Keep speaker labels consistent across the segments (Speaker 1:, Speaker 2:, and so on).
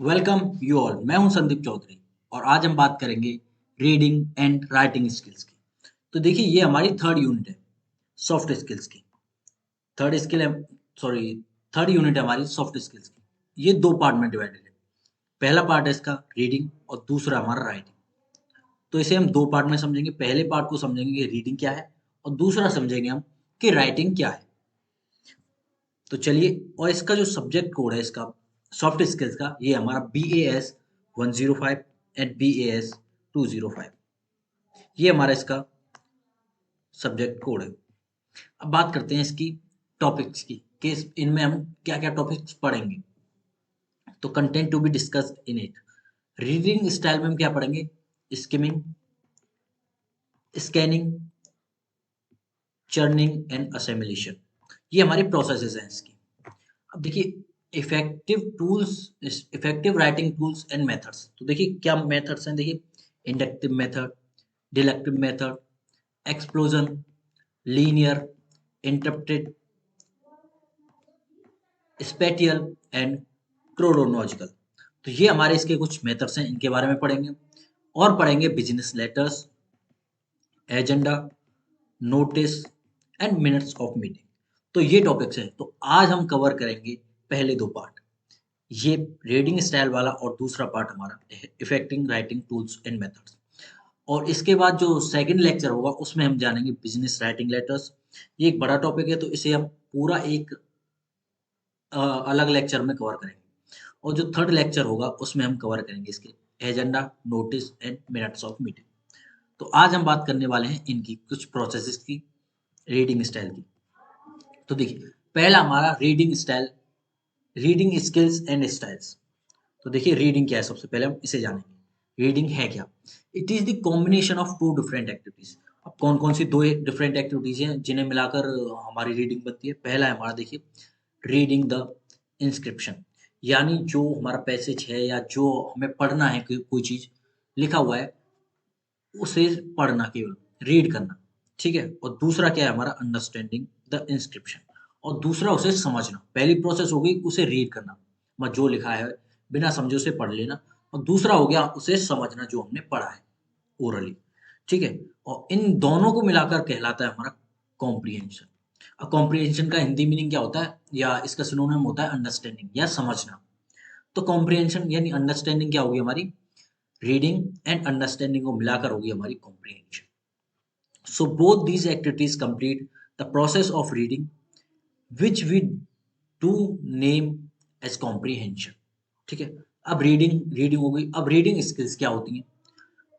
Speaker 1: Welcome you all. मैं हूं संदीप चौधरी और आज हम बात करेंगे रीडिंग एंड राइटिंग स्किल्स की। तो देखिए, ये हमारी थर्ड यूनिट है सॉफ्ट स्किल्स की। थर्ड स्किल है, सॉरी, थर्ड यूनिट है हमारी सॉफ्ट स्किल्स की। ये दो पार्ट में डिवाइडेड है। पहला पार्ट है इसका रीडिंग और दूसरा हमारा राइटिंग। तो इसे हम दो पार्ट में समझेंगे। पहले पार्ट को समझेंगे कि रीडिंग क्या है और दूसरा समझेंगे हम कि राइटिंग क्या है। तो चलिए, और इसका जो सब्जेक्ट कोड है इसका सॉफ्ट स्किल्स का, ये हमारा BAS 105 एंड BAS 205। ये हमारा इसका सब्जेक्ट कोड है। अब बात करते हैं इसकी टॉपिक्स की कि इनमें हम क्या क्या टॉपिक्स पढ़ेंगे। तो content to be discussed in it. Reading style में हम क्या पढ़ेंगे? Skimming, scanning, churning and assimilation. ये हमारी प्रोसेसेस हैं इसकी। अब देखिए, effective writing tools and methods. तो देखिए क्या मेथड्स हैं। देखिए, inductive method, deductive method, explosion, linear, interrupted, spatial and chronological. तो ये हमारे इसके कुछ मेथड्स हैं, इनके बारे में पढ़ेंगे। और पढ़ेंगे business letters, agenda, notice and minutes of meeting. तो ये टॉपिक्स हैं। तो आज हम कवर करेंगे पहले दो पार्ट, ये रीडिंग स्टाइल वाला, और दूसरा पार्ट हमारा effective writing tools and methods. और इसके बाद जो सेकंड लेक्चर होगा उसमें हम जानेंगे बिजनेस राइटिंग लेटर्स। ये एक बड़ा टॉपिक है, तो इसे हम पूरा एक अलग लेक्चर में कवर करेंगे। और जो थर्ड लेक्चर होगा उसमें हम कवर करेंगे इसके agenda, notice and minutes of meeting. तो आज हम बात करने वाले हैं इनकी कुछ प्रोसेसेस की, रीडिंग स्टाइल की। तो देखिए, पहला हमारा reading style, reading skills and styles. तो देखिए, रीडिंग क्या है, सबसे पहले हम इसे जानेंगे। रीडिंग है क्या? It is the combination of two different activities. अब कौन कौन सी दो डिफरेंट एक्टिविटीज हैं जिन्हें मिलाकर हमारी रीडिंग बनती है? पहला है हमारा, देखिए, रीडिंग द इंस्क्रिप्शन, यानी जो हमारा पैसेज है या जो हमें पढ़ना है, कोई चीज लिखा हुआ है उसे पढ़ना, केवल रीड करना। ठीक है। और दूसरा क्या है हमारा? Understanding the inscription. और दूसरा उसे समझना। पहली प्रोसेस हो गई उसे रीड करना, मतलब जो लिखा है बिना समझे उसे पढ़ लेना। और दूसरा हो गया उसे समझना, जो हमने पढ़ा है ओरली। ठीक है। और इन दोनों को मिलाकर कहलाता है हमारा कॉम्प्रिहेंशन। अब कॉम्प्रिहेंशन का हिंदी मीनिंग क्या होता है, या इसका सिनोनिम होता है अंडरस्टैंडिंग या समझना। तो कॉम्प्रिहेंशन यानी अंडरस्टैंडिंग क्या होगी हमारी? रीडिंग एंड अंडरस्टैंडिंग को मिलाकर होगी हमारी comprehension. So both these activities complete the process of reading, which we do name as comprehension. ठीक है। अब रीडिंग रीडिंग हो गई। अब रीडिंग स्किल्स क्या होती हैं?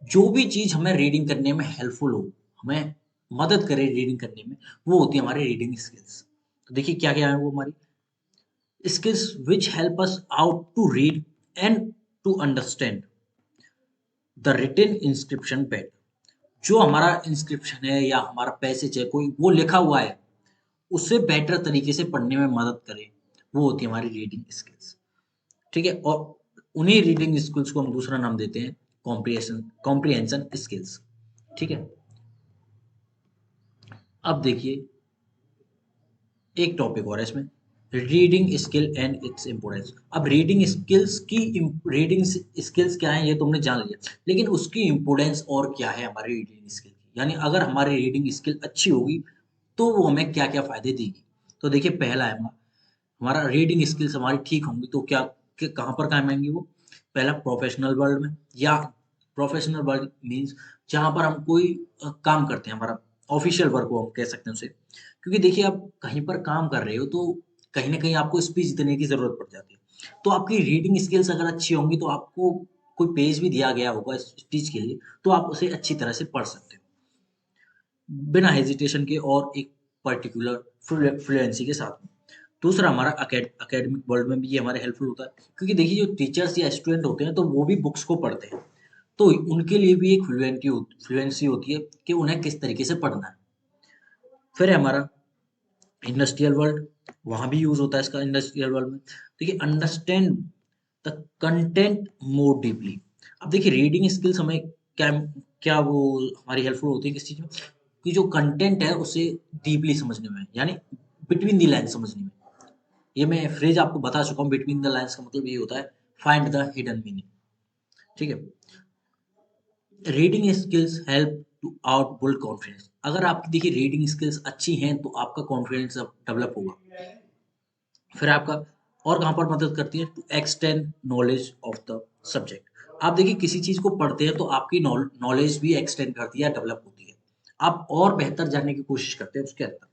Speaker 1: जो भी चीज हमें रीडिंग करने में हेल्पफुल हो, हमें मदद करे रीडिंग करने में, वो होती है हमारी रीडिंग स्किल्स। तो देखिए क्या क्या है वो हमारी skills which help us out to read and to understand the written inscription better. जो हमारा इंस्क्रिप्शन है या हमारा पैसेज है, कोई वो लिखा हुआ है, उसे बेटर तरीके से पढ़ने में मदद करे, वो होती है हमारी रीडिंग स्किल्स। ठीक है। और उन्हीं रीडिंग स्किल्स को हम दूसरा नाम देते हैं कॉम्प्रिहेंशन स्किल्स। ठीक है। अब देखिए, एक टॉपिक और है इसमें, reading skill and its importance. अब रीडिंग स्किल्स क्या है ये तुमने जान लिया, लेकिन उसकी इम्पोर्टेंस और क्या है हमारी रीडिंग स्किल की, यानी अगर हमारी रीडिंग स्किल अच्छी होगी तो वो हमें क्या क्या फायदे देगी। तो देखिए, पहला है हमारा रीडिंग स्किल्स हमारी ठीक होंगी तो क्या कहाँ पर काम आएंगी वो? पहला, प्रोफेशनल वर्ल्ड में, या प्रोफेशनल वर्ल्ड मीन्स जहाँ पर हम कोई काम करते हैं, हमारा ऑफिशियल वर्क को हम कह सकते हैं उसे। क्योंकि देखिए, आप कहीं पर काम कर रहे हो तो कहीं ना कहीं आपको स्पीच देने की जरूरत पड़ जाती है। तो आपकी रीडिंग स्किल्स अगर अच्छी होंगी तो आपको कोई पेज भी दिया गया होगा स्पीच के लिए, तो आप उसे अच्छी तरह से पढ़ सकते हो बिना हेजिटेशन के और एक पर्टिकुलर फ्लुएंसी के साथ में। दूसरा हमारा अकेडमिक वर्ल्ड में भी ये हमारे हेल्पफुल होता है, क्योंकि देखिए जो टीचर्स या स्टूडेंट होते हैं तो वो भी बुक्स को पढ़ते हैं, तो उनके लिए भी एक फ्लुएंसी होती है कि उन्हें किस तरीके से पढ़ना है। फिर है हमारा इंडस्ट्रियल वर्ल्ड, वहां भी यूज होता है इसका इंडस्ट्रियल वर्ल्ड में। देखिए, understand the content more deeply. अब देखिए, रीडिंग स्किल्स हमें क्या क्या वो हमारी हेल्पफुल होती है किस चीज में? कि जो कंटेंट है उसे डीपली समझने में, यानी बिटवीन द लाइन समझने में। ये मैं फ्रेज आपको बता चुका हूँ, बिटवीन द लाइन्स का मतलब ये होता है फाइंड द हिडन मीनिंग। ठीक है, reading skills help to out build confidence. अगर आपकी देखिए रीडिंग स्किल्स अच्छी हैं तो आपका कॉन्फिडेंस डेवलप होगा। फिर आपका और कहाँ पर मदद करती है, to extend knowledge of the subject. आप देखिए किसी चीज को पढ़ते हैं तो आपकी नॉलेज भी एक्सटेंड करती है, डेवलप होती है, आप और बेहतर जानने की कोशिश करते हैं उसके अंदर।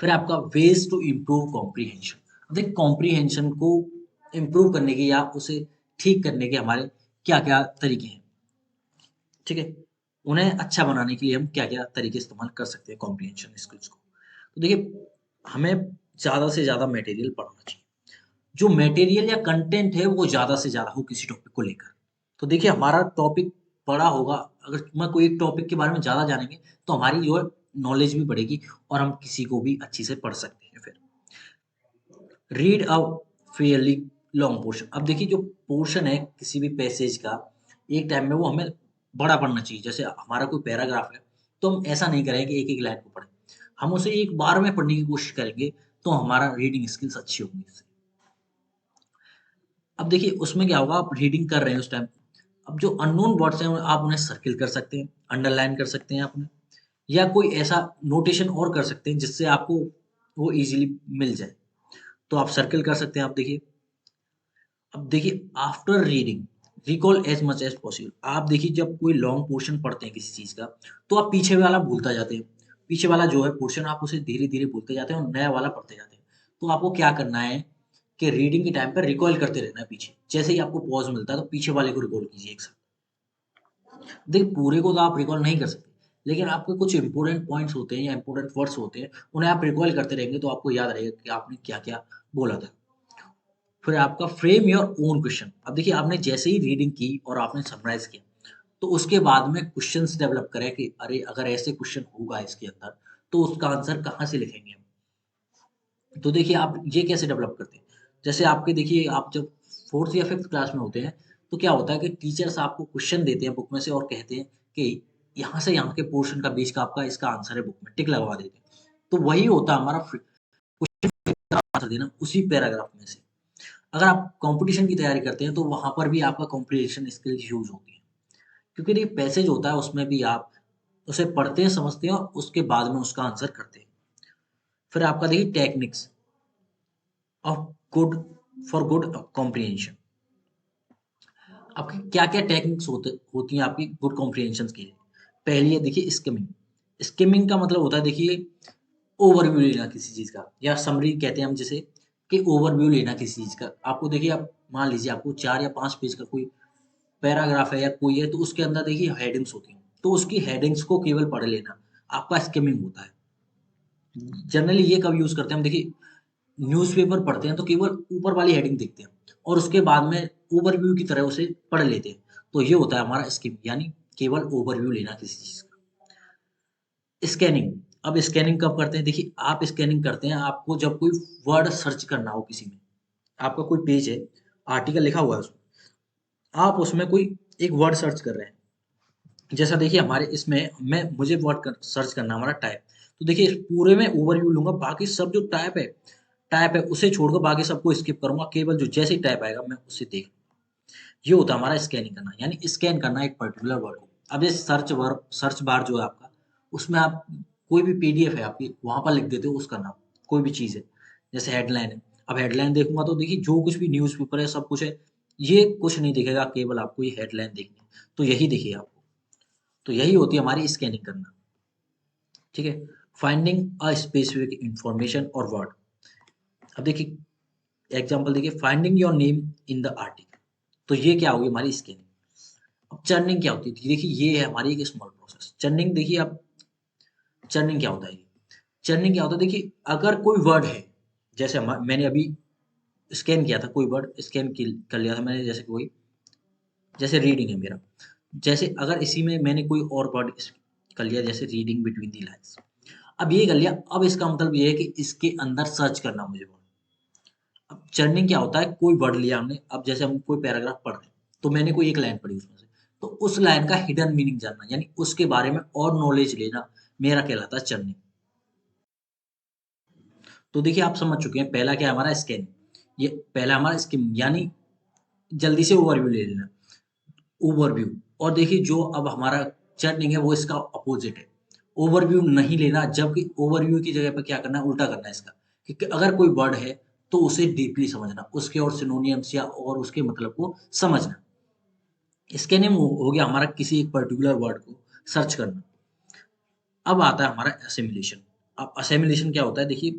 Speaker 1: फिर आपका वेज टू इम्प्रूव कॉम्प्रीहेंशन। देखिए कॉम्प्रीहेंशन को इम्प्रूव करने के या उसे ठीक करने के हमारे क्या क्या तरीके हैं। ठीक है, उन्हें अच्छा बनाने के लिए हम क्या क्या तरीके इस्तेमाल कर सकते हैं कॉम्प्रीहेंशन स्किल्स को। तो देखिए हमें ज्यादा से ज्यादा मटेरियल पढ़ना चाहिए, जो मटेरियल या कंटेंट है वो ज़्यादा से ज़्यादा हो किसी टॉपिक को लेकर। तो देखिए हमारा टॉपिक बड़ा होगा, अगर मैं कोई एक टॉपिक के बारे में ज़्यादा जानेंगे तो हमारी जो है नॉलेज भी बढ़ेगी और हम किसी को भी अच्छी से पढ़ सकते हैं। फिर read a fairly long portion. अब देखिए जो पोर्शन है किसी भी पैसेज का, एक टाइम में वो हमें बड़ा पढ़ना चाहिए। जैसे हमारा कोई पैराग्राफ है तो हम ऐसा नहीं करेंगे एक एक लाइन को पढ़ें, हम उसे एक बार में पढ़ने की कोशिश करेंगे, तो हमारा रीडिंग स्किल्स अच्छी होंगी इससे। अब देखिए उसमें क्या होगा, आप रीडिंग कर रहे हैं उस टाइम, अब जो अननोन वर्ड्स हैं आप उन्हें सर्किल कर सकते हैं, अंडरलाइन कर सकते हैं आपने, या कोई ऐसा नोटेशन और कर सकते हैं जिससे आपको वो इजीली मिल जाए। तो आप सर्किल कर सकते हैं। आप देखिए, अब देखिए after reading recall as much as possible. आप देखिए जब कोई लॉन्ग पोर्शन पढ़ते हैं किसी चीज का, तो आप पीछे वाला भूलता जाते हैं, पीछे वाला जो है पोर्शन आप उसे धीरे धीरे भूलते जाते हैं और नया वाला पढ़ते जाते हैं। तो आपको क्या करना है कि रीडिंग के टाइम पर रिकॉल करते रहना है पीछे, जैसे ही आपको पॉज मिलता है तो पीछे वाले को रिकॉल कीजिए एक साथ। देखिए पूरे को तो आप रिकॉल नहीं कर सकते, लेकिन आपके कुछ इंपॉर्टेंट पॉइंट्स होते हैं या इंपॉर्टेंट वर्ड्स होते हैं, उन्हें आप रिकॉल करते रहेंगे तो आपको याद रहेगा कि आपने क्या क्या बोला था। फिर आपका फ्रेम योर ओन क्वेश्चन। अब देखिए आपने जैसे ही रीडिंग की और आपने समराइज किया, तो उसके बाद में क्वेश्चंस डेवलप करें कि अरे अगर ऐसे क्वेश्चन होगा इसके अंदर तो उसका आंसर कहाँ से लिखेंगे हम। तो देखिए आप ये कैसे डेवलप करते हैं, जैसे आपके देखिए आप जब फोर्थ या फिफ्थ क्लास में होते हैं तो क्या होता है कि टीचर्स आपको क्वेश्चन देते हैं बुक में से और कहते हैं कि यहाँ से यहाँ के पोर्शन का बीच का आपका इसका आंसर है, बुक में टिक लगवा देते हैं। तो वही होता है हमारा क्वेश्चन आंसर देना उसी पैराग्राफ में से। अगर आप कंपटीशन की तैयारी करते हैं तो वहां पर भी आपका कॉम्प्रिहेंशन स्किल यूज होती है, क्योंकि ये पैसेज होता है उसमें भी आप उसे पढ़ते हैं समझते हैं और उसके बाद में उसका आंसर करते हैं। फिर आपका देखिए techniques of good for good comprehension. आपकी क्या क्या टेक्निक्स होती हैं आपकी गुड कॉम्प्रिहेंशन के लिए। पहली है देखिए स्किमिंग। स्किमिंग का मतलब होता है देखिए ओवरव्यू लेना किसी चीज का, या समरी कहते हैं हम जिसे, कि ओवरव्यू लेना किसी चीज का। आपको देखिए आप मान लीजिए आपको 4 या 5 पेज का कोई पैराग्राफ है या कोई है, तो उसके अंदर देखिए हेडिंग्स होती हैं, तो उसकी हेडिंग्स को केवल पढ़ लेना आपका स्किमिंग होता है। जनरली ये कब यूज करते हैं हम, देखिए न्यूज़पेपर पढ़ते हैं तो केवल ऊपर वाली हेडिंग देखते हैं और उसके बाद में ओवरव्यू की तरह उसे पढ़ लेते हैं। तो ये होता है हमारा स्किम, यानी केवल ओवरव्यू लेना किसी चीज का। स्कैनिंग। अब स्कैनिंग कब करते हैं, देखिए आप स्कैनिंग करते हैं आपको जब कोई वर्ड सर्च करना हो किसी में। आपका कोई पेज है, आर्टिकल लिखा हुआ है उसमें, आप उसमें कोई एक वर्ड सर्च कर रहे हैं। जैसा देखिए हमारे इसमें मैं मुझे सर्च करना हमारा टाइप। तो देखिए इस पूरे में ओवरव्यू लूंगा, बाकी सब जो टाइप है उसे छोड़कर बाकी सबको स्किप करूंगा, केवल जो जैसे ही टाइप आएगा मैं उसे देख। ये होता है हमारा स्कैनिंग करना, यानी स्कैन करना एक पर्टिकुलर वर्ड को। अब ये सर्च बार जो है आपका, उसमें आप कोई भी पीडीएफ है आपकी वहां पर लिख देते हो उसका नाम, कोई भी चीज है, जैसे हेडलाइन है। अब हेडलाइन देखूंगा तो देखिए जो कुछ भी न्यूज़पेपर है सब कुछ है, ये कुछ नहीं दिखेगा, केवल आपको ये हेडलाइन देखनी है तो यही दिखेगा आपको। तो यही होती है हमारी स्कैनिंग करना। ठीक है, फाइंडिंग अ स्पेसिफिक इंफॉर्मेशन और वर्ड। अब देखिए एग्जांपल देखिए, finding your name in the article. तो ये क्या होगी हमारी स्कैनिंग। अब चर्निंग क्या होती है, देखिए ये है हमारी एक स्मॉल प्रोसेस। चर्निंग देखिए अब चर्निंग क्या होता है, चर्निंग क्या होता है देखिए, अगर कोई वर्ड है, जैसे मैंने अभी स्कैन किया था कोई वर्ड, कर लिया था मैंने, जैसे कोई, जैसे रीडिंग है मेरा, जैसे अगर इसी में मैंने कोई और वर्ड कर लिया जैसे रीडिंग बिटवीन दी लाइन्स। अब ये कर लिया, अब इसका मतलब ये है कि इसके अंदर सर्च करना मुझे वर्ड। अब चर्निंग क्या होता है, कोई वर्ड लिया हमने, अब जैसे हम कोई पैराग्राफ पढ़ रहे हैं तो मैंने कोई एक लाइन पढ़ी उसमें से, तो उस लाइन का हिडन मीनिंग जानना यानी उसके बारे में और नॉलेज लेना मेरा कहलाता है चर्निंग। तो देखिए आप समझ चुके हैं, पहला क्या है हमारा स्कैनिंग, ये पहला हमारा स्किम यानी जल्दी से ओवरव्यू ले लेना, ओवरव्यू। और देखिए जो अब हमारा चर्निंग है वो इसका अपोजिट है, ओवरव्यू नहीं लेना, जबकि ओवरव्यू की जगह पे क्या करना है, उल्टा करना है इसका, कि अगर कोई वर्ड है तो उसे डीपली समझना, उसके और सिनोनियम्स या और उसके मतलब को समझना। इसके नेम हो गया हमारा किसी एक पर्टिकुलर वर्ड को सर्च करना। अब आता है हमारा असिमिलेशन। अब असिमिलेशन क्या होता है, देखिए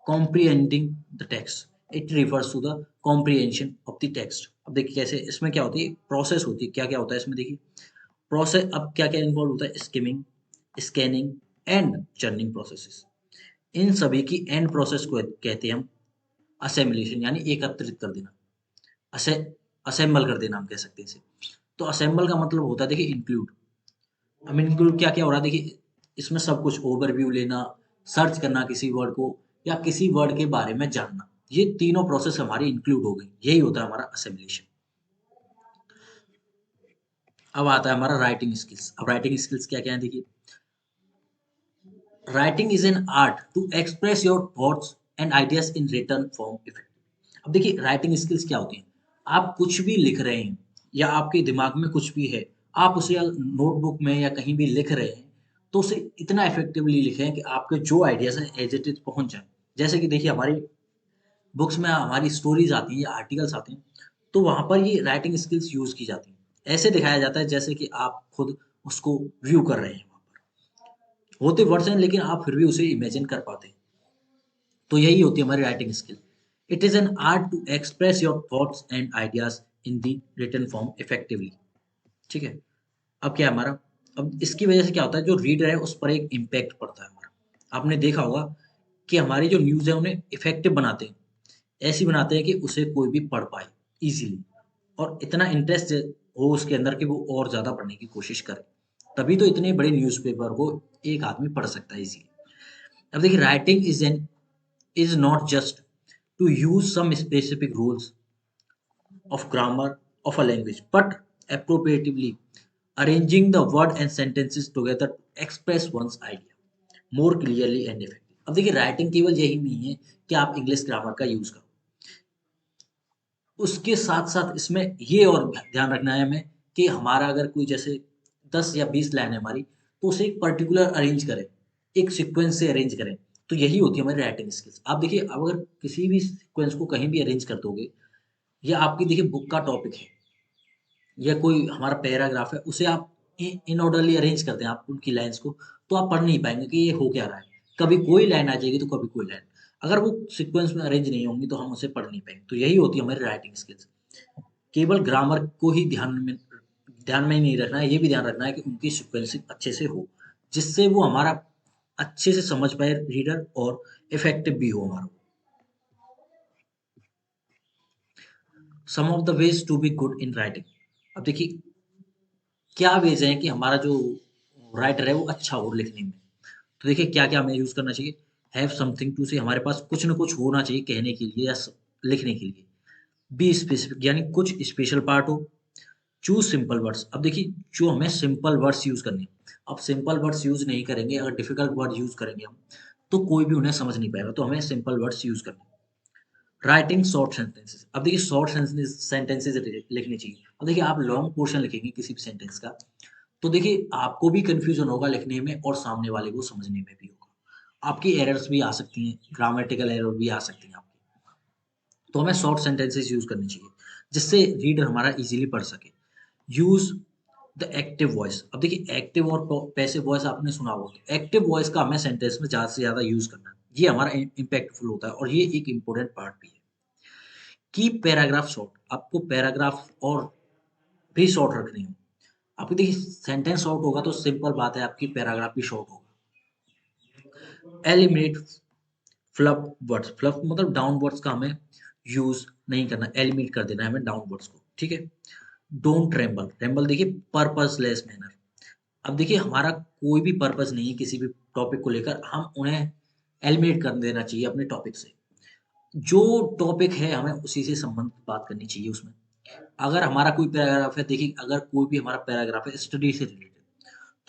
Speaker 1: comprehending the text, it refers to the comprehension of the text. अब देखिए कैसे इसमें क्या होती है, प्रोसेस होती है, क्या क्या होता है इसमें देखिए प्रोसेस। अब क्या क्या इन्वॉल्व होता है, skimming, scanning and churning processes. इन सभी की एंड प्रोसेस को कहते हैं हम असेमिलेशन, यानी एकत्रित कर देना, असे असेंबल कर देना हम कह सकते हैं इसे। तो असेंबल का मतलब होता है देखिए इंक्लूड। अब इंक्लूड क्या क्या हो रहा है देखिए, इसमें सब कुछ ओवरव्यू लेना, सर्च करना किसी वर्ड को, या किसी वर्ड के बारे में जानना, ये तीनों प्रोसेस हमारी इंक्लूड हो गई, यही होता है हमारा असेमिलेशन। अब आता है हमारा राइटिंग स्किल्स। अब राइटिंग स्किल्स क्या क्या है देखिए, writing is an art to express your thoughts and ideas in written form effective. अब देखिए राइटिंग स्किल्स क्या होती हैं, आप कुछ भी लिख रहे हैं या आपके दिमाग में कुछ भी है, आप उसे नोटबुक में या कहीं भी लिख रहे हैं, तो उसे इतना इफेक्टिवली लिखें कि आपके जो आइडियाज हैं एज इट इज पहुंच जाए। जैसे कि देखिए हमारी बुक्स में हमारी स्टोरीज आती हैं या आर्टिकल्स आते हैं, तो वहां पर ये राइटिंग स्किल्स यूज की जाती हैं। ऐसे दिखाया जाता है जैसे कि आप खुद उसको व्यू कर रहे हैं, होते वर्ड्स हैं लेकिन आप फिर भी उसे इमेजिन कर पाते हैं। तो यही होती है हमारी writing skill. It is an art to express your thoughts and ideas in the written form effectively. ठीक है। अब क्या है हमारा, अब इसकी वजह से क्या होता है, जो रीडर है उस पर एक इम्पैक्ट पड़ता है हमारा। आपने देखा होगा कि हमारी जो न्यूज़ है उन्हें इफेक्टिव बनाते हैं, ऐसी बनाते हैं कि उसे कोई भी पढ़ पाए इजीली, और इतना इंटरेस्ट हो उसके अंदर कि वो और ज़्यादा पढ़ने की कोशिश करे। तभी तो इतने बड़े न्यूज़पेपर को एक आदमी पढ़ सकता है इजीली। अब देखिए writing is not just to use some specific rules of grammar of a language, but appropriately arranging the word and sentences together to express one's idea more clearly and effectively। अब देखिए writing केवल यही नहीं है कि आप English grammar का use करो, उसके साथ साथ इसमें ये और ध्यान रखना है हमें कि हमारा अगर कोई जैसे 10 या 20 लाइन है हमारी, तो उसे एक पर्टिकुलर अरेंज करें, एक सीक्वेंस से अरेंज करें। तो यही होती है हमारी राइटिंग स्किल्स। आप देखिए अब अगर किसी भी सीक्वेंस को कहीं भी अरेंज कर दोगे, या आपकी देखिए बुक का टॉपिक है या कोई हमारा पैराग्राफ है, उसे आप इन ऑर्डरली अरेंज करते हैं आप उनकी लाइंस को, तो आप पढ़ नहीं पाएंगे कि ये हो क्या रहा है। कभी कोई लाइन आ जाएगी तो कभी कोई लाइन, अगर वो सीक्वेंस में अरेंज नहीं होंगी तो हम उसे पढ़ नहीं पाएंगे। तो यही होती है हमारी राइटिंग स्किल्स। केवल ग्रामर को ही ध्यान में ही नहीं रखना है, ये भी ध्यान रखना है कि उनकी सीक्वेंसिंग अच्छे से हो, जिससे वो हमारा अच्छे से समझ पाए रीडर, और इफेक्टिव भी हो हमारा। Some of the ways to be good in writing. अब देखिए क्या वेज हैं कि हमारा जो राइटर है वो अच्छा हो लिखने में। तो देखिए क्या क्या हमें यूज करना चाहिए, हैव समथिंग टू से, हमारे पास कुछ ना कुछ होना चाहिए कहने के लिए या लिखने के लिए। बी स्पेसिफिक, यानी कुछ स्पेशल पार्ट हो। Choose simple words. अब देखिए जो हमें सिंपल वर्ड्स यूज करने हैं, अब सिंपल वर्ड्स यूज नहीं करेंगे, अगर डिफिकल्ट वर्ड यूज करेंगे हम, तो कोई भी उन्हें समझ नहीं पाएगा। तो हमें सिंपल वर्ड्स यूज करने हैं। Writing short sentences. अब देखिए शॉर्ट सेंटेंसेस लिखनी चाहिए। अब देखिए आप लॉन्ग पोर्शन लिखेंगे किसी भी सेंटेंस का, तो देखिए आपको भी कंफ्यूजन होगा लिखने में और सामने वाले को समझने में भी होगा। आपकी एरर्स भी आ सकती हैं, ग्रामेटिकल एरर भी आ सकती हैं आपकी। तो हमें शॉर्ट सेंटेंसेस यूज करनी चाहिए जिससे रीडर हमारा इजीली पढ़ सके। Use the active voice. अब देखिए एक्टिव और पैसिव वॉइस आपने सुना होगा, तो एक्टिव वॉइस का हमें सेंटेंस में ज़्यादा से ज़्यादा यूज करना है, ये हमारा इम्पैक्टफुल होता है और ये एक इम्पोर्टेंट पार्ट भी है। Keep paragraph short. आपको पैराग्राफ और भी शॉर्ट रखनी है। आपकी देखिए सेंटेंस शॉर्ट होगा तो सिंपल बात है आपकी पैराग्राफ भी शॉर्ट होगा। Eliminate fluff words. फ्लफ मतलब डाउन वर्ड्स का हमें यूज नहीं करना, एलिमिनेट कर देना है हमें डाउन वर्ड्स को। ठीक है। Don't tremble. ट्रेम्बल देखिए पर्पसलेस मैनर। अब देखिए हमारा कोई भी पर्पस नहीं है किसी भी टॉपिक को लेकर, हम उन्हें एलिमिनेट कर देना चाहिए अपने टॉपिक से। जो टॉपिक है हमें उसी से संबंधित बात करनी चाहिए उसमें। अगर हमारा कोई पैराग्राफ है, देखिए अगर कोई भी हमारा पैराग्राफ है स्टडी से रिलेटेड,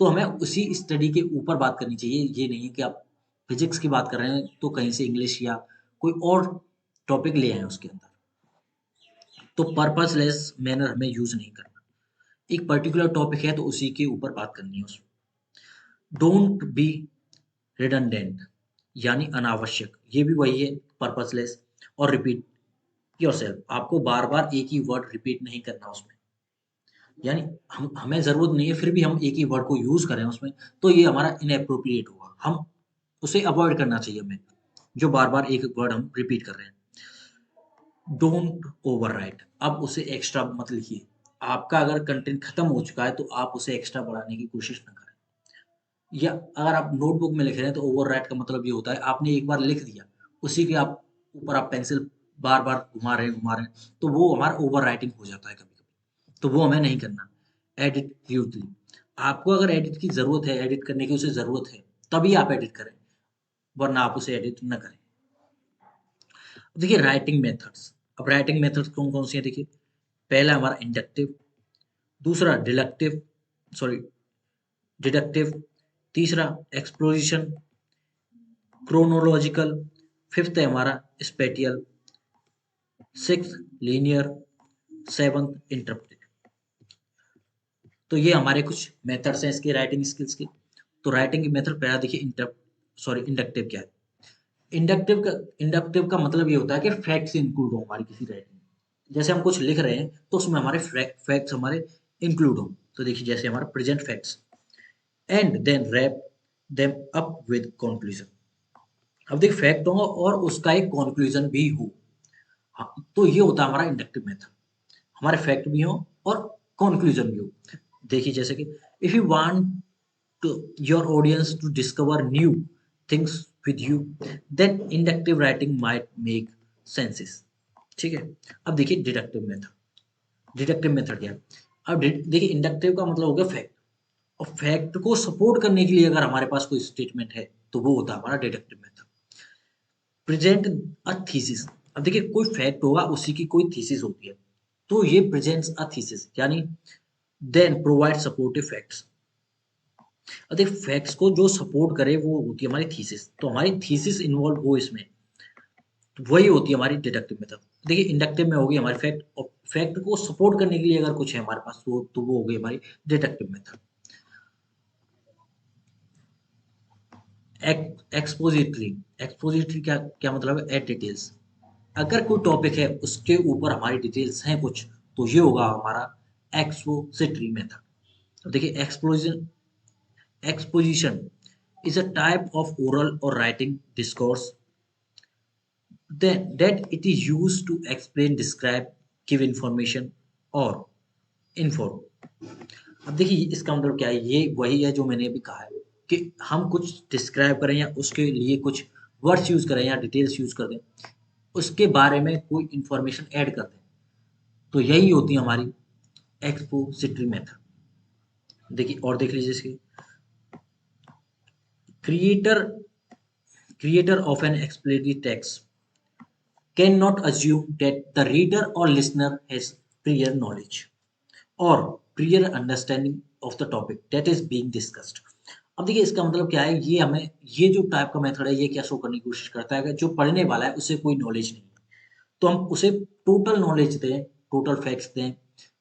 Speaker 1: तो हमें उसी स्टडी के ऊपर बात करनी चाहिए। ये नहीं है कि आप फिजिक्स की बात कर रहे हैं तो कहीं से इंग्लिश या कोई और टॉपिक ले आए उसके अंदर। तो पर्पसलेस मैनर हमें यूज नहीं करना। एक पर्टिकुलर टॉपिक है तो उसी के ऊपर बात करनी है उसमें। डोंट बी रिडंडेंट यानी अनावश्यक, ये भी वही है पर्पसलेस। और रिपीट योरसेल्फ, आपको बार बार एक ही वर्ड रिपीट नहीं करना उसमें। यानी हम हमें जरूरत नहीं है फिर भी हम एक ही वर्ड को यूज करें उसमें, तो ये हमारा इनएप्रोप्रिएट होगा। हम उसे अवॉइड करना चाहिए हमें, जो बार बार एक वर्ड हम रिपीट कर रहे हैं। डोंट ओवरराइट, अब उसे एक्स्ट्रा मत लिखिए। आपका अगर कंटेंट खत्म हो चुका है तो आप उसे एक्स्ट्रा बढ़ाने की कोशिश ना करें। या अगर आप नोटबुक में लिख रहे हैं तो ओवरराइट का मतलब ये होता है आपने एक बार लिख दिया, उसी के आप ऊपर आप पेंसिल बार बार घुमा रहे हैं, तो वो हमारा ओवर राइटिंग हो जाता है कभी कभी, तो वो हमें नहीं करना। एडिट यूजली, आपको अगर एडिट की जरूरत है, एडिट करने की उसे जरूरत है, तभी आप एडिट करें, वरना आप उसे एडिट न करें। देखिए राइटिंग मेथड्स, अब राइटिंग मेथड्स कौन कौन सी हैं देखिए। पहला हमारा इंडक्टिव, दूसरा डिडक्टिव, सॉरी डिडक्टिव, तीसरा एक्सप्लोजिशन, क्रोनोलॉजिकल, फिफ्थ है हमारा spatial, six linear, seventh interpretive. तो ये हमारे कुछ मेथड्स हैं इसके राइटिंग स्किल्स के। तो राइटिंग की मेथड पहला देखिए इंडक्टिव क्या है। इंडक्टिव का मतलब ये होता है कि फैक्ट्स इंक्लूड हो हमारी किसी राइटिंग में। जैसे हम कुछ लिख रहे हैं तो उसमें हमारे फैक्ट्स हमारे इंक्लूड हो। तो देखिए जैसे हमारा present facts and then wrap them up with conclusion. अब देखिए फैक्ट होगा और उसका एक कंक्लूजन भी हो। हाँ, तो ये होता है हमारा इंडक्टिव मेथड, हमारे फैक्ट भी हो और कंक्लूजन भी हो। देखिए जैसे कि if you want your audience to discover new things with you, then inductive writing might make senses. ठीक है। अब देखिए डिडक्टिव मेथड क्या है। अब देखिए इंडक्टिव का मतलब हो गया फैक्ट, और फैक्ट को सपोर्ट करने के लिए अगर हमारे पास कोई स्टेटमेंट है तो वो होता है हमारा deductive method. Present a thesis, अब देखिए कोई फैक्ट होगा उसी की कोई थीसिस होती है, तो ये प्रेजेंट्स अ थीसिस यानी देन प्रोवाइड सपोर्टिव फैक्ट्स। अब देखिए फैक्ट्स को जो सपोर्ट करे वो होती है हमारी थीसिस, तो हमारी थीसिस इन्वॉल्व हो इसमें, तो वही होती है हमारी डिडक्टिव मेथड। देखिए इंडक्टिव में होगी हमारी फैक्ट, और फैक्ट को सपोर्ट करने के लिए अगर कुछ है हमारे पास तो वो होगी हमारी डिडक्टिव मेथड। एक्सपोजिटरी, एक्सपोजिटरी क्या क्या मतलब है, एड डिटेल्स। अगर कोई टॉपिक है उसके ऊपर हमारी डिटेल्स हैं कुछ, तो ये होगा हमारा एक्सपोजिटरी मेथड। तो देखिए exposition is a type of oral और writing discourse that it is used to explain, describe, give information or inform। अब देखिए इसका मतलब क्या है, ये वही है जो मैंने अभी कहा है कि हम कुछ डिस्क्राइब करें या उसके लिए कुछ वर्ड्स यूज करें या डिटेल्स यूज कर दें, उसके बारे में कोई इंफॉर्मेशन ऐड कर दें, तो यही होती है हमारी एक्सपोजिटरी मेथड। देखिए और देख लीजिए इसके, creator creator of an explanatory text can not assume that the reader or listener has prior knowledge or prior understanding of the topic that is being discussed। अब देखिए इसका मतलब क्या है, ये हमें ये जो टाइप का मेथड है ये क्या शो करने की कोशिश करता है कि जो पढ़ने वाला है उसे कोई नॉलेज नहीं है, तो हम उसे टोटल नॉलेज दें, टोटल फैक्ट्स दें,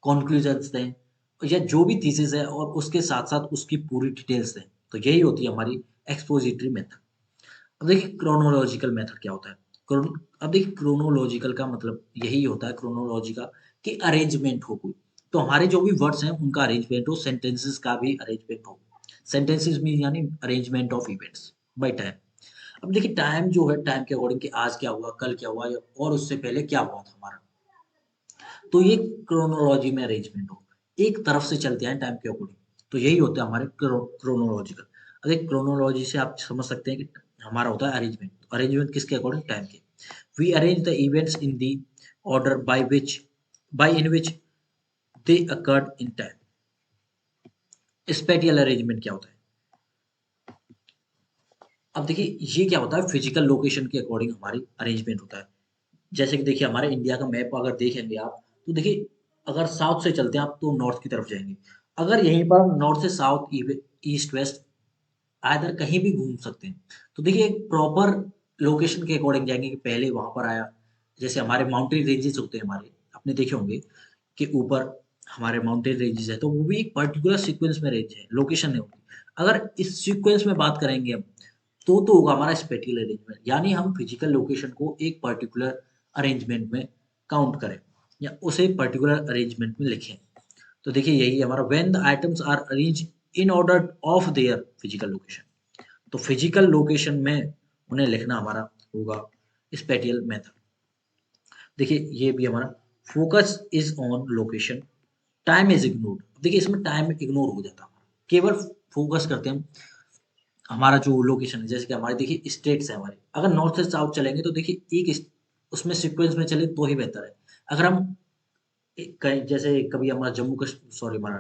Speaker 1: कंक्लूजन्स दें, या जो भी थीसिस है और उसके साथ साथ उसकी पूरी डिटेल्स दें, तो यही होती है हमारी एक्सपोजिटरी मेथड। अब देखिए क्रोनोलॉजिकल मेथड क्या होता है। अब देखिए क्रोनोलॉजिकल का मतलब यही होता है, क्रोनोलॉजी का, कि अरेंजमेंट हो कोई, तो हमारे जो भी वर्ड्स हैं उनका अरेंजमेंट हो, सेंटेंसेस का भी अरेंजमेंट हो। सेंटेंसेस मीन यानी arrangement of events by time. अब देखिए टाइम जो है, टाइम के अकॉर्डिंग कि आज क्या हुआ, कल क्या हुआ, और उससे पहले क्या हुआ था हमारा, तो ये क्रोनोलॉजी में अरेंजमेंट हो, एक तरफ से चलते हैं टाइम के अकॉर्डिंग, तो यही होता है हमारे क्रोनोलॉजिकल। अरे क्रोनोलॉजी से आप समझ सकते हैं कि हमारा होता है अरेंजमेंट, अरेंजमेंट किसके अकॉर्डिंग, टाइम के। We arrange the events in the order by in which they occur in time. Spatial arrangement क्या होता है। अब देखिए ये क्या होता है, फिजिकल लोकेशन के अकॉर्डिंग हमारी अरेंजमेंट होता है। जैसे कि देखिए हमारे इंडिया का मैप अगर देखेंगे आप, तो देखिए अगर साउथ से चलते हैं आप तो नॉर्थ की तरफ जाएंगे, अगर यहीं पर नॉर्थ से साउथ, ईस्ट वेस्ट, आइदर कहीं भी घूम सकते हैं। तो देखिए एक प्रॉपर लोकेशन के अकॉर्डिंग जाएंगे कि पहले वहां पर आया, जैसे हमारे माउंटेन रेंजेस होते हैं हमारे, आपने देखे होंगे कि ऊपर हमारे माउंटेन रेंजेस है, तो वो भी एक पर्टिकुलर सीक्वेंस में रेंज है, लोकेशन है उनकी। अगर इस सीक्वेंस में बात करेंगे हम, तो होगा हमारा स्पेटियल अरेंजमेंट, यानी हम फिजिकल लोकेशन को एक पर्टिकुलर अरेंजमेंट में काउंट करें या उसे पर्टिकुलर अरेंजमेंट में लिखें। तो देखिए यही हमारा when the items are arrange in order of their physical location. तो फिजिकल लोकेशन में उन्हें लिखना हमारा होगा स्पेटियल मेथड। देखिए ये भी हमारा focus is on location, time is ignored. देखिए इसमें टाइम इग्नोर हो जाता है, केवल फोकस करते हैं हम हमारा जो लोकेशन है। जैसे कि हमारे देखिए स्टेट्स है हमारे, अगर नॉर्थ से साउथ चलेंगे तो देखिए एक उसमें सीक्वेंस में चले तो ही बेहतर है। अगर हम कहीं जैसे कभी हमारा जम्मू कश्मीर, सॉरी, हमारा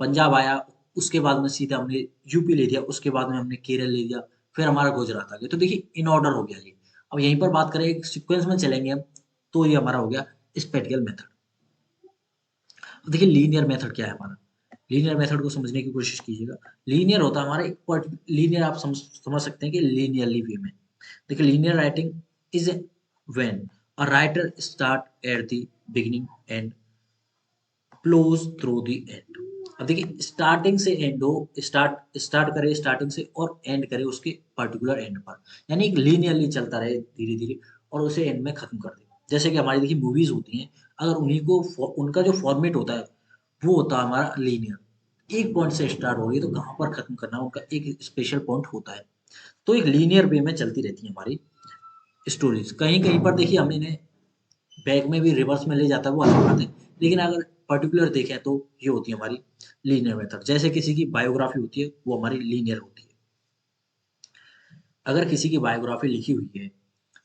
Speaker 1: पंजाब आया, उसके बाद में सीधा हमने यूपी ले लिया, उसके बाद में हमने केरल ले लिया, फिर हमारा गुजरात आ गया, तो देखिए इन ऑर्डर हो गया ये। अब यहीं पर बात करें एक सीक्वेंस में चलेंगे हम, तो ये हमारा हो गया स्पेटियल मेथड। देखिए लीनियर मेथड क्या है हमारा, लीनियर मेथड को समझने की कोशिश कीजिएगा। लीनियर होता है हमारा एक लीनियर, आप समझ सकते हैं कि लीनियरली वे में। देखिए linear writing is when a writer start at the beginning and flows through the end. अब देखिए स्टार्टिंग से एंड हो, स्टार्ट करे स्टार्टिंग से और एंड करे उसके पर्टिकुलर एंड पर, यानी एक लीनियरली चलता रहे धीरे धीरे और उसे एंड में खत्म कर दे। जैसे कि हमारी देखिए मूवीज होती हैं, अगर उन्हीं को उनका जो फॉर्मेट होता है वो होता है हमारा लीनियर। एक पॉइंट से स्टार्ट हो रही है तो कहाँ पर खत्म करना है, उनका एक स्पेशल पॉइंट होता है। तो एक लीनियर वे में चलती रहती है हमारी स्टोरीज। कहीं कहीं पर देखिए हम इन्हें बैक में भी रिवर्स में ले जाता है वो अलग बात है, लेकिन अगर पर्टिकुलर देखें तो ये होती है हमारी लीनियर मेथड। जैसे किसी की बायोग्राफी होती है वो हमारी लीनियर होती है। अगर किसी की बायोग्राफी लिखी हुई है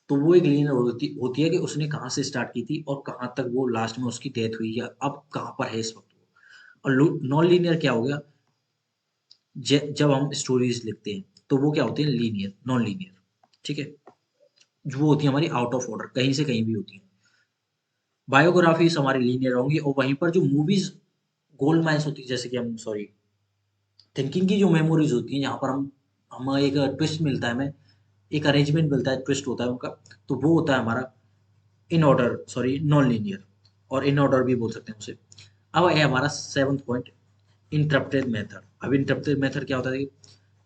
Speaker 1: तो वो एक लीनियर होती है कि उसने कहाँ से स्टार्ट की थी और कहाँ तक वो लास्ट में उसकी डेथ हुई है, अब कहाँ पर है इस वक्त वो। और नॉन लीनियर क्या हो गया, जब हम स्टोरीज लिखते हैं तो वो क्या होती है, लीनियर, नॉन लीनियर। ठीक है, जो वो होती है हमारी आउट ऑफ ऑर्डर, कहीं से कहीं भी होती है। बायोग्राफीज हमारी लीनियर होंगी और वहीं पर जो मूवीज गोल्ड माइंस होती है, जैसे कि हम, सॉरी, थिंकिंग की जो मेमोरीज होती हैं, यहाँ पर हम एक ट्विस्ट मिलता है हमें, एक अरेंजमेंट मिलता है, ट्विस्ट होता है उनका, तो वो होता है हमारा in order, sorry, non linear, और इन ऑर्डर भी बोल सकते हैं उसे। अब है हमारा सेवंथ पॉइंट, इंटरप्टेड मेथड। अब इंटरप्टेड मेथड क्या होता है,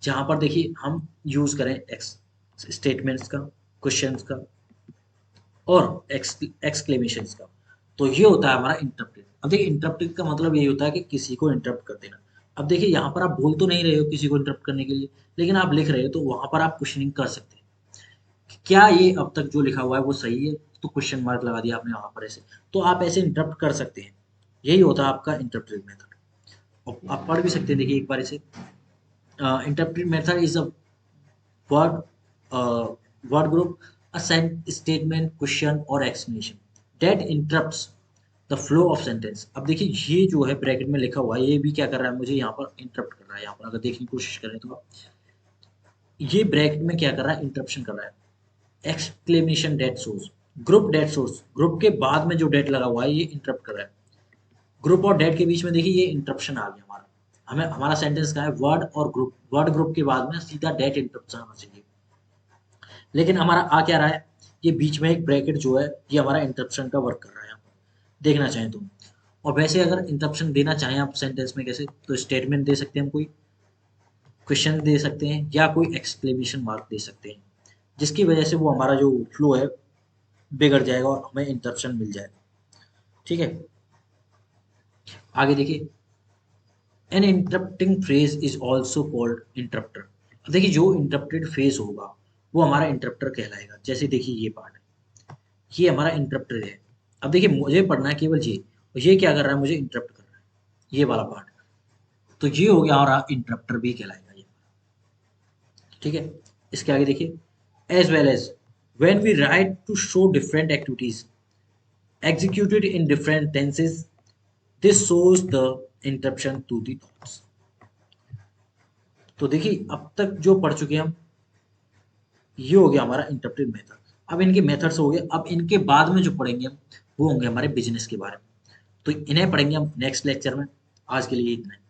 Speaker 1: जहाँ पर देखिए हम यूज करें स्टेटमेंट्स का, क्वेश्चंस का और एक्सक्लेमेशंस का, तो ये होता है हमारा इंटरप्रेट। अब देखिए इंटरप्रेट का मतलब यही होता है कि किसी को इंटरप्ट कर देना। अब देखिए यहाँ पर आप बोल तो नहीं रहे हो किसी को इंटरप्ट करने के लिए, लेकिन आप लिख रहे हो तो वहां पर आप क्वेश्चनिंग कर सकते हैं कि क्या ये अब तक जो लिखा हुआ है वो सही है, तो क्वेश्चन मार्क लगा दिया आपने वहां पर ऐसे, तो आप ऐसे इंटरप्ट कर सकते हैं। यही होता है आपका इंटरप्रेट मेथड। आप पढ़ भी सकते हैं, देखिए एक बार इसे। Interpret method is a word word group, a statement, question और explanation that interrupts the flow of sentence। अब देखिए ये जो है ब्रैकेट में लिखा हुआ है, ये भी क्या कर रहा है, मुझे यहाँ पर इंटरप्ट कर रहा है। यहाँ पर अगर देखने की कोशिश करें तो ये ब्रैकेट में क्या कर रहा है, इंटरप्शन कर रहा है। Exclamation date source, group date source, group के बाद में जो डेट लगा हुआ है ये इंटरप्ट कर रहा है। ग्रुप और डेट के बीच में देखिए ये इंटरप्शन आ गया हमारा। हमें हमारा सेंटेंस का है वर्ड और ग्रुप, वर्ड ग्रुप के बाद में सीधा डेट इंटरप्शन आना चाहिए, लेकिन हमारा आ क्या रहा है, ये बीच में एक ब्रैकेट जो है ये हमारा इंटरप्शन का वर्क कर रहा है यहाँ पर, देखना चाहें तो। और वैसे अगर इंटरप्शन देना चाहें आप सेंटेंस में कैसे, तो स्टेटमेंट दे सकते हैं हम, कोई क्वेश्चन दे सकते हैं या कोई एक्सक्लेमेशन मार्क दे सकते हैं, जिसकी वजह से वो हमारा जो फ्लो है बिगड़ जाएगा और हमें इंटरप्शन मिल जाएगा। ठीक है, आगे देखिए, an interrupting phrase is also called interrupter. देखिए जो इंटरप्टेड फेज होगा वो हमारा इंटरप्टर कहलाएगा। जैसे देखिए ये पार्ट है, ये हमारा इंटरप्टर है। अब देखिए मुझे पढ़ना है केवल ये, और ये क्या कर रहा है, मुझे इंटरप्ट कर रहा है, ये वाला पार्ट। तो ये हो गया हमारा इंटरप्टर भी कहलाएगा ये। ठीक है, इसके आगे देखिए, as well as when we write to show different activities executed in different tenses, this shows the interruption to the thoughts. तो देखिए अब तक जो पढ़ चुके हैं हम, ये हो गया हमारा इंटरप्रेट मेथड। अब इनके मेथड्स हो गए, अब इनके बाद में जो पढ़ेंगे हम वो होंगे हमारे बिजनेस के बारे में। तो इन्हें पढ़ेंगे हम नेक्स्ट लेक्चर में। आज के लिए इतना ही।